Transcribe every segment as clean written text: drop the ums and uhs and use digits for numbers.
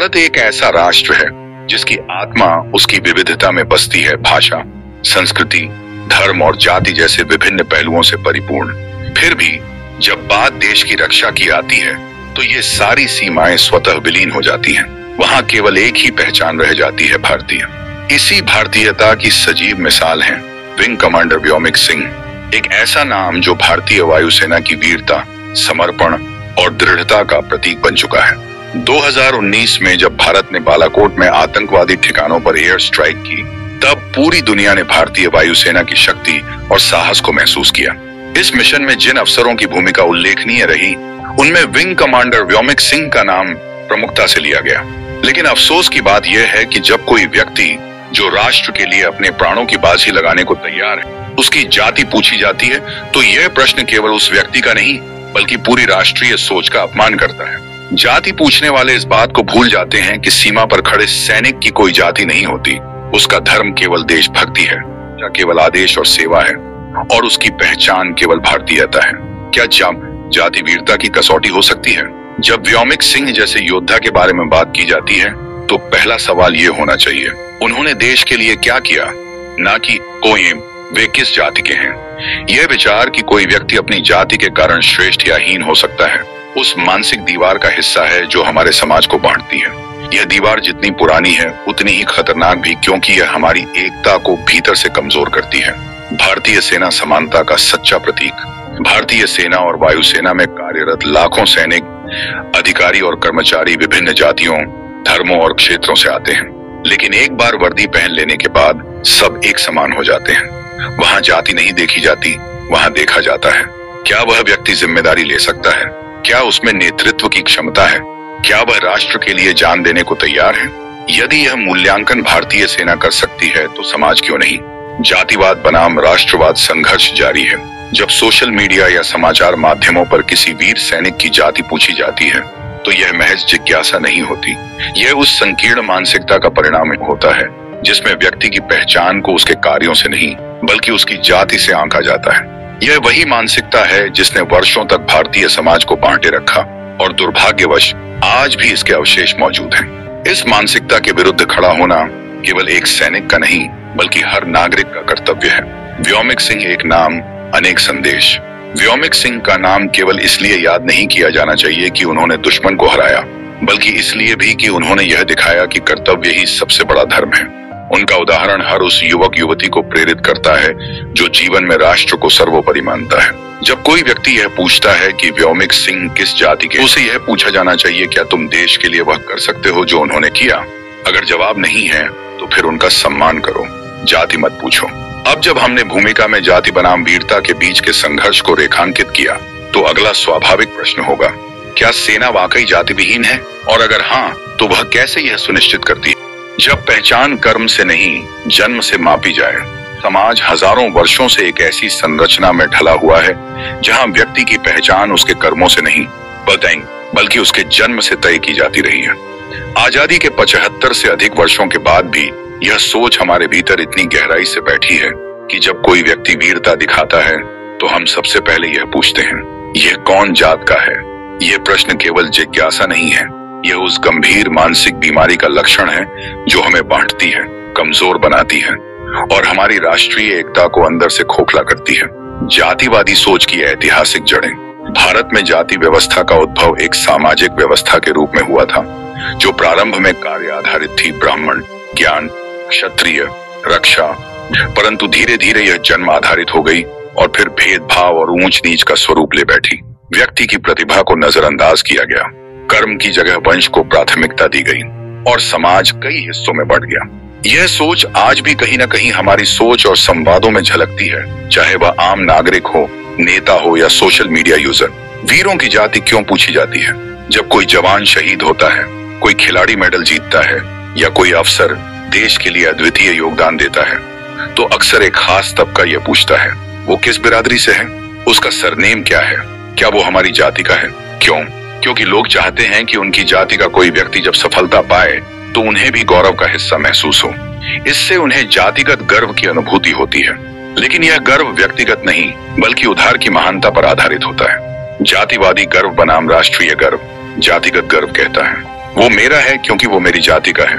भारत एक ऐसा राष्ट्र है जिसकी आत्मा उसकी विविधता में बसती है। भाषा, संस्कृति, धर्म और जाति जैसे विभिन्न पहलुओं से परिपूर्ण। फिर भी जब बात देश की रक्षा की आती है तो ये सारी सीमाएं स्वतः विलीन हो जाती हैं। वहां केवल एक ही पहचान रह जाती है, भारतीय। इसी भारतीयता की सजीव मिसाल है विंग कमांडर व्योमिक सिंह, एक ऐसा नाम जो भारतीय वायुसेना की वीरता, समर्पण और दृढ़ता का प्रतीक बन चुका है। 2019 में जब भारत ने बालाकोट में आतंकवादी ठिकानों पर एयर स्ट्राइक की, तब पूरी दुनिया ने भारतीय वायुसेना की शक्ति और साहस को महसूस किया। इस मिशन में जिन अफसरों की भूमिका उल्लेखनीय रही, उनमें विंग कमांडर व्योमिक सिंह का नाम प्रमुखता से लिया गया। लेकिन अफसोस की बात यह है कि जब कोई व्यक्ति जो राष्ट्र के लिए अपने प्राणों की बाजी लगाने को तैयार है, उसकी जाति पूछी जाती है, तो यह प्रश्न केवल उस व्यक्ति का नहीं बल्कि पूरी राष्ट्रीय सोच का अपमान करता है। जाति पूछने वाले इस बात को भूल जाते हैं कि सीमा पर खड़े सैनिक की कोई जाति नहीं होती। उसका धर्म केवल देशभक्ति है, या केवल आदेश और सेवा है, और उसकी पहचान केवल भारतीयता है। क्या जाति वीरता की कसौटी हो सकती है? जब व्योमिक सिंह जैसे योद्धा के बारे में बात की जाती है तो पहला सवाल ये होना चाहिए, उन्होंने देश के लिए क्या किया, ना कि वे किस जाति के हैं। यह विचार कि कोई व्यक्ति अपनी जाति के कारण श्रेष्ठ या हीन हो सकता है, उस मानसिक दीवार का हिस्सा है जो हमारे समाज को बांटती है। यह दीवार जितनी पुरानी है उतनी ही खतरनाक भी, क्योंकि यह हमारी एकता को भीतर से कमजोर करती है। भारतीय सेना समानता का सच्चा प्रतीक। भारतीय सेना और वायुसेना में कार्यरत लाखों सैनिक, अधिकारी और कर्मचारी विभिन्न जातियों, धर्मों और क्षेत्रों से आते हैं, लेकिन एक बार वर्दी पहन लेने के बाद सब एक समान हो जाते हैं। वहां जाति नहीं देखी जाती, वहां देखा जाता है। क्या वह व्यक्ति जिम्मेदारी ले सकता है? क्या उसमें नेतृत्व की क्षमता है? क्या वह राष्ट्र के लिए जान देने को तैयार है? यदि यह मूल्यांकन भारतीय सेना कर सकती है तो समाज क्यों नहीं? जातिवाद बनाम राष्ट्रवाद संघर्ष जारी है। जब सोशल मीडिया या समाचार माध्यमों पर किसी वीर सैनिक की जाति पूछी जाती है तो यह महज जिज्ञासा नहीं होती, यह उस संकीर्ण मानसिकता का परिणाम होता है जिसमें व्यक्ति की पहचान को उसके कार्यों से नहीं बल्कि उसकी जाति से आंका जाता है। यह वही मानसिकता है जिसने वर्षों तक भारतीय समाज को बांटे रखा और दुर्भाग्यवश आज भी इसके अवशेष मौजूद हैं। इस मानसिकता के विरुद्ध खड़ा होना केवल एक सैनिक का नहीं बल्कि हर नागरिक का कर्तव्य है। व्योमिक सिंह एक नाम, अनेक संदेश। व्योमिक सिंह का नाम केवल इसलिए याद नहीं किया जाना चाहिए कि उन्होंने दुश्मन को हराया, बल्कि इसलिए भी कि उन्होंने यह दिखाया कि कर्तव्य ही सबसे बड़ा धर्म है। उनका उदाहरण हर उस युवक युवती को प्रेरित करता है जो जीवन में राष्ट्र को सर्वोपरि मानता है। जब कोई व्यक्ति यह पूछता है कि व्योमिक सिंह किस जाति के, उसे यह पूछा जाना चाहिए, क्या तुम देश के लिए वह कर सकते हो जो उन्होंने किया? अगर जवाब नहीं है तो फिर उनका सम्मान करो, जाति मत पूछो। अब जब हमने भूमिका में जाति बनाम वीरता के बीच के संघर्ष को रेखांकित किया तो अगला स्वाभाविक प्रश्न होगा, क्या सेना वाकई जाति विहीन है? और अगर हाँ, तो वह कैसे यह सुनिश्चित करती है? जब पहचान कर्म से नहीं जन्म से मापी जाए, समाज हजारों वर्षों से एक ऐसी संरचना में ढला हुआ है जहां व्यक्ति की पहचान उसके कर्मों से नहीं बल्कि उसके जन्म से तय की जाती रही है। आजादी के 75 से अधिक वर्षों के बाद भी यह सोच हमारे भीतर इतनी गहराई से बैठी है कि जब कोई व्यक्ति वीरता दिखाता है तो हम सबसे पहले यह पूछते हैं, यह कौन जात का है? यह प्रश्न केवल जिज्ञासा नहीं है, यह उस गंभीर मानसिक बीमारी का लक्षण है जो हमें बांटती है, कमजोर बनाती है और हमारी राष्ट्रीय एकता को अंदर से खोखला करती है। जातिवादी सोच की ऐतिहासिक जड़ें। भारत में जाति व्यवस्था का उद्भव एक सामाजिक व्यवस्था के रूप में हुआ था जो प्रारंभ में कार्य आधारित थी, ब्राह्मण, ज्ञान, क्षत्रिय, रक्षा। परंतु धीरे धीरे यह जन्म आधारित हो गई और फिर भेदभाव और ऊंच नीच का स्वरूप ले बैठी। व्यक्ति की प्रतिभा को नजरअंदाज किया गया, कर्म की जगह वंश को प्राथमिकता दी गई और समाज कई हिस्सों में बढ़ गया। यह सोच आज भी कहीं न कहीं हमारी सोच और संवादों में झलकती है, चाहे वह आम नागरिक हो, नेता हो या सोशल मीडिया यूजर। वीरों की जाति क्यों पूछी जाती है? जब कोई जवान शहीद होता है, कोई खिलाड़ी मेडल जीतता है या कोई अफसर देश के लिए अद्वितीय योगदान देता है, तो अक्सर एक खास तबका यह पूछता है, वो किस बिरादरी से है? उसका सरनेम क्या है? क्या वो हमारी जाति का है? क्यों? क्योंकि लोग चाहते हैं कि उनकी जाति का कोई व्यक्ति जब सफलता पाए तो उन्हें भी गौरव का हिस्सा महसूस हो। इससे उन्हें जातिगत गर्व की अनुभूति होती है। लेकिन यह गर्व व्यक्तिगत नहीं बल्कि उधार की महानता पर आधारित होता है। जातिवादी गर्व बनाम राष्ट्रीय गर्व जातिगत गर्व कहता है। वो मेरा है क्योंकि वो मेरी जाति का है,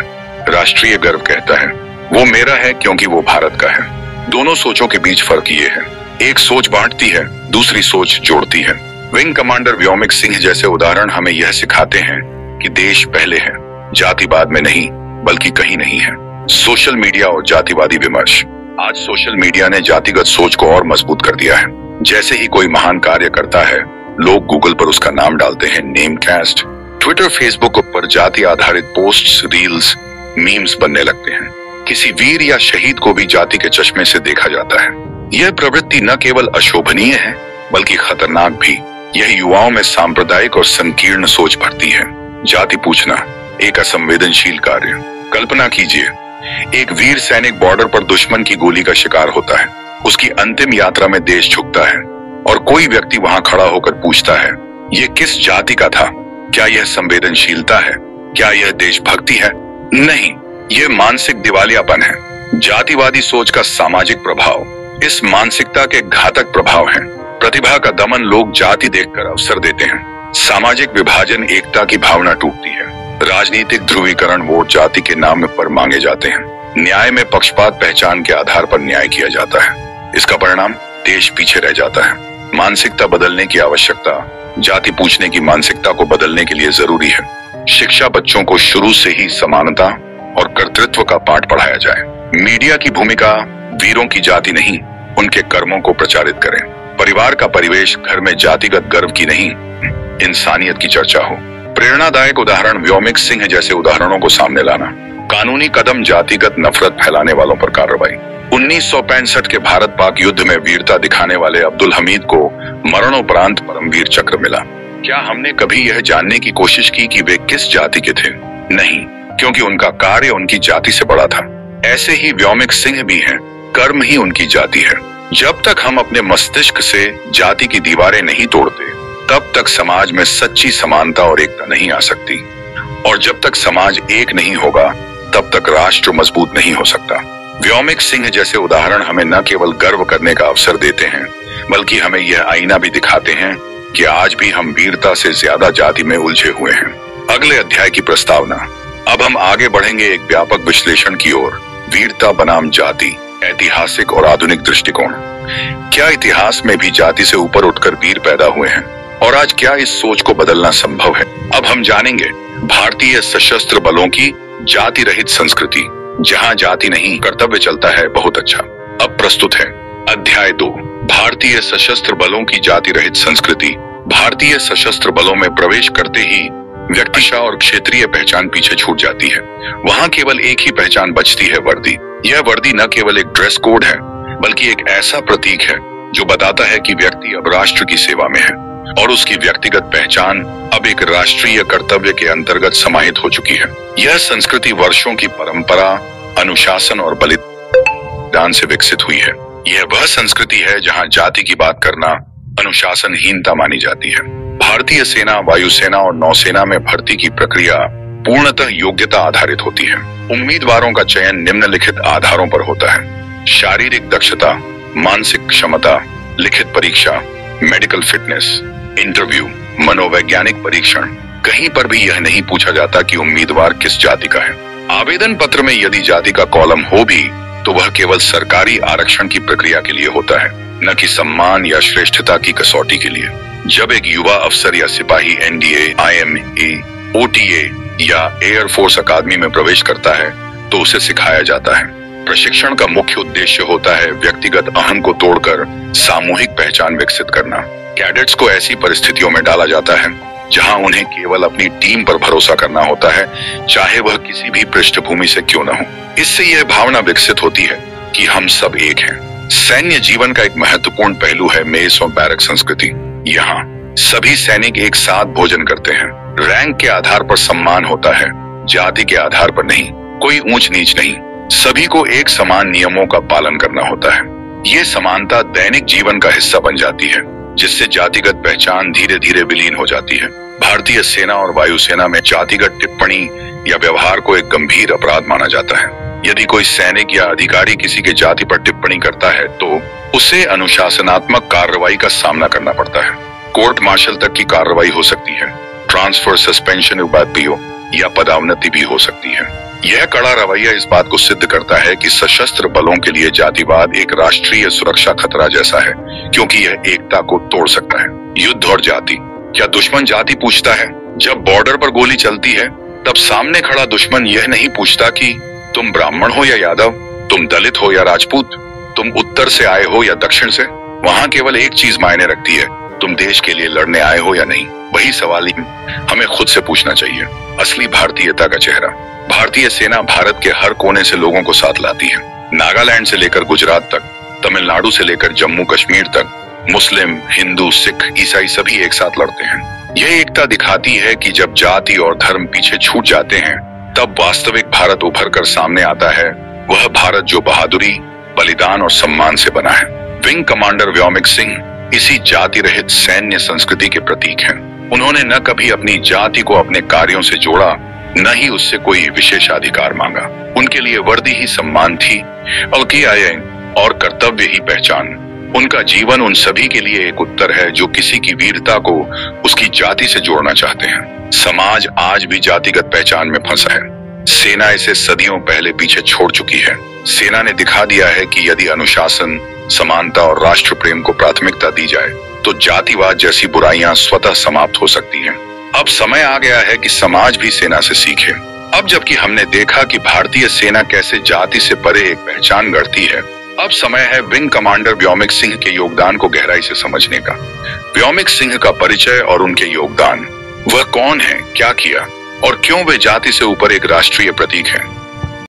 राष्ट्रीय गर्व कहता है। वो मेरा है क्योंकि वो भारत का है। दोनों सोचों के बीच फर्क ये है, एक सोच बांटती है, दूसरी सोच जोड़ती है। विंग कमांडर व्योमिक सिंह जैसे उदाहरण हमें यह सिखाते हैं कि देश पहले है, जाति बाद में नहीं, बल्कि कहीं नहीं है। सोशल मीडिया और जातिवादी विमर्श। आज सोशल मीडिया ने जातिगत सोच को और मजबूत कर दिया है। जैसे ही कोई महान कार्य करता है, लोग गूगल पर उसका नाम डालते हैं, नेम कास्ट। ट्विटर, फेसबुक पर जाति आधारित पोस्ट्स, रील्स, मीम्स बनने लगते हैं। किसी वीर या शहीद को भी जाति के चश्मे से देखा जाता है। यह प्रवृत्ति न केवल अशोभनीय है, बल्कि खतरनाक भी। यह युवाओं में सांप्रदायिक और संकीर्ण सोच भरती है। जाति पूछना एक असंवेदनशील कार्य। कल्पना कीजिए, एक वीर सैनिक बॉर्डर पर दुश्मन की गोली का शिकार होता है। उसकी अंतिम यात्रा में देश झुकता है और कोई व्यक्ति वहां खड़ा होकर पूछता है, ये किस जाति का था? क्या यह संवेदनशीलता है? क्या यह देशभक्ति है? नहीं, यह मानसिक दिवालियापन है। जातिवादी सोच का सामाजिक प्रभाव। इस मानसिकता के घातक प्रभाव हैं। प्रतिभा का दमन। लोग जाति देखकर अवसर देते हैं। सामाजिक विभाजन, एकता की भावना टूटती है। राजनीतिक ध्रुवीकरण, वोट जाति के नाम पर मांगे जाते हैं। न्याय में पक्षपात, पहचान के आधार पर न्याय किया जाता है। इसका परिणाम देश पीछे रह जाता है। मानसिकता बदलने की आवश्यकता। जाति पूछने की मानसिकता को बदलने के लिए जरूरी है शिक्षा। बच्चों को शुरू से ही समानता और कर्तृत्व का पाठ पढ़ाया जाए। मीडिया की भूमिका, वीरों की जाति नहीं, उनके कर्मों को प्रचारित करें। परिवार का परिवेश, घर में जातिगत गर्व की नहीं, इंसानियत की चर्चा हो। प्रेरणादायक उदाहरण, व्योमिक सिंह जैसे उदाहरणों को सामने लाना। कानूनी कदम, जातिगत नफरत फैलाने वालों पर कार्रवाई। 1965 के भारत पाक युद्ध में वीरता दिखाने वाले अब्दुल हमीद को मरणोपरांत परमवीर चक्र मिला। क्या हमने कभी यह जानने की कोशिश की कि वे किस जाति के थे? नहीं, क्योंकि उनका कार्य उनकी जाति से बड़ा था। ऐसे ही व्योमिक सिंह भी हैं, कर्म ही उनकी जाति है। जब तक हम अपने मस्तिष्क से जाति की दीवारें नहीं तोड़ते, तब तक समाज में सच्ची समानता और एकता नहीं आ सकती। और जब तक समाज एक नहीं होगा, तब तक राष्ट्र मजबूत नहीं हो सकता। व्योमिक सिंह जैसे उदाहरण हमें न केवल गर्व करने का अवसर देते हैं, बल्कि हमें यह आईना भी दिखाते हैं कि आज भी हम वीरता से ज्यादा जाति में उलझे हुए हैं। अगले अध्याय की प्रस्तावना। अब हम आगे बढ़ेंगे एक व्यापक विश्लेषण की ओर। वीरता बनाम जाति, ऐतिहासिक और आधुनिक दृष्टिकोण। क्या इतिहास में भी जाति से ऊपर उठकर वीर पैदा हुए हैं? और आज क्या इस सोच को बदलना संभव है? अब हम जानेंगे भारतीय सशस्त्र बलों की जाति रहित संस्कृति, जहां जाति नहीं कर्तव्य चलता है। बहुत अच्छा। अब प्रस्तुत है अध्याय 2, भारतीय सशस्त्र बलों की जाति रहित संस्कृति। भारतीय सशस्त्र बलों में प्रवेश करते ही व्यक्तिशा और क्षेत्रीय पहचान पीछे छूट जाती है। वहां केवल एक ही पहचान बचती है, वर्दी। यह वर्दी न केवल एक ड्रेस कोड है, बल्कि एक ऐसा प्रतीक है जो बताता है कि व्यक्ति अब राष्ट्र की सेवा में है और उसकी व्यक्तिगत पहचान अब एक राष्ट्रीय कर्तव्य के अंतर्गत समाहित हो चुकी है। यह संस्कृति वर्षों की परंपरा, अनुशासन और बलिदान से विकसित हुई है। यह वह संस्कृति है जहां जाति की बात करना अनुशासनहीनता मानी जाती है। भारतीय सेना, वायुसेना और नौसेना में भर्ती की प्रक्रिया पूर्णतः योग्यता आधारित होती है। उम्मीदवारों का चयन निम्नलिखित आधारों पर होता है: शारीरिक दक्षता, मानसिक क्षमता, लिखित परीक्षा, मेडिकल फिटनेस, इंटरव्यू, मनोवैज्ञानिक परीक्षण। कहीं पर भी यह नहीं पूछा जाता कि उम्मीदवार किस जाति का है। आवेदन पत्र में यदि जाति का कॉलम हो भी, तो वह केवल सरकारी आरक्षण की प्रक्रिया के लिए होता है, न कि सम्मान या श्रेष्ठता की कसौटी के लिए। जब एक युवा अफसर या सिपाही एनडीए, आईएमए, ओटीए या एयरफोर्स अकादमी में प्रवेश करता है, तो उसे सिखाया जाता है। प्रशिक्षण का मुख्य उद्देश्य होता है व्यक्तिगत अहं को तोड़कर सामूहिक पहचान विकसित करना। कैडेट्स को ऐसी परिस्थितियों में डाला जाता है जहां उन्हें केवल अपनी टीम पर भरोसा करना होता है, चाहे वह किसी भी पृष्ठभूमि से क्यों न हो। इससे यह भावना विकसित होती है कि हम सब एक हैं। सैन्य जीवन का एक महत्वपूर्ण पहलू है मेस और बैरक संस्कृति। यहाँ सभी सैनिक एक साथ भोजन करते हैं। रैंक के आधार पर सम्मान होता है, जाति के आधार पर नहीं। कोई ऊंच नीच नहीं, सभी को एक समान नियमों का पालन करना होता है। ये समानता दैनिक जीवन का हिस्सा बन जाती है, जिससे जातिगत पहचान धीरे धीरे विलीन हो जाती है। भारतीय सेना और वायुसेना में जातिगत टिप्पणी या व्यवहार को एक गंभीर अपराध माना जाता है। यदि कोई सैनिक या अधिकारी किसी के जाति पर टिप्पणी करता है, तो उसे अनुशासनात्मक कार्रवाई का सामना करना पड़ता है। कोर्ट मार्शल तक की कार्रवाई हो सकती है। Transfer, suspension, PO. या पदोन्नति भी हो सकती है। यह कड़ा रवैया इस बात को सिद्ध करता है कि सशस्त्र बलों के लिए जातिवाद एक राष्ट्रीय सुरक्षा खतरा जैसा है, क्योंकि यह एकता को तोड़ सकता है। युद्ध और जाति, क्या दुश्मन जाति पूछता है? जब बॉर्डर पर गोली चलती है तब सामने खड़ा दुश्मन यह नहीं पूछता कि तुम ब्राह्मण हो या यादव, तुम दलित हो या राजपूत, तुम उत्तर से आए हो या दक्षिण से। वहां केवल एक चीज मायने रखती है, तुम देश के लिए लड़ने आए हो या नहीं। वही सवाल ही हमें खुद से पूछना चाहिए। असली भारतीयता का चेहरा। भारतीय सेना भारत के हर कोने से लोगों को साथ लाती है। नागालैंड से लेकर गुजरात तक, तमिलनाडु से लेकर जम्मू कश्मीर तक, मुस्लिम, हिंदू, सिख, ईसाई सभी एक साथ लड़ते हैं। यह एकता दिखाती है कि जब जाति और धर्म पीछे छूट जाते हैं तब वास्तविक भारत उभर कर सामने आता है, वह भारत जो बहादुरी, बलिदान और सम्मान से बना है। विंग कमांडर व्योमिक सिंह इसी जाति रहित सैन्य संस्कृति के प्रतीक हैं। उन्होंने न कभी अपनी जाति को अपने कार्यों से जोड़ा, न ही उससे कोई विशेषाधिकार मांगा। उनके लिए वर्दी ही सम्मान थी और कर्तव्य ही पहचान। उनका जीवन उन सभी के लिए एक उत्तर है जो किसी की वीरता को उसकी जाति से जोड़ना चाहते हैं। समाज आज भी जातिगत पहचान में फंसा है। सेना इसे सदियों पहले पीछे छोड़ चुकी है। सेना ने दिखा दिया है कि यदि अनुशासन, समानता और राष्ट्र प्रेम को प्राथमिकता दी जाए तो जातिवाद जैसी बुराइयां स्वतः समाप्त हो सकती हैं। अब समय आ गया है कि समाज भी सेना से सीखे। अब जबकि हमने देखा कि भारतीय सेना कैसे जाति से परे एक पहचान गढ़ती है, अब समय है विंग कमांडर व्योमिक सिंह के योगदान को गहराई से समझने का। व्योमिक सिंह का परिचय और उनके योगदान, वह कौन है, क्या किया और क्यों वे जाति से ऊपर एक राष्ट्रीय प्रतीक है।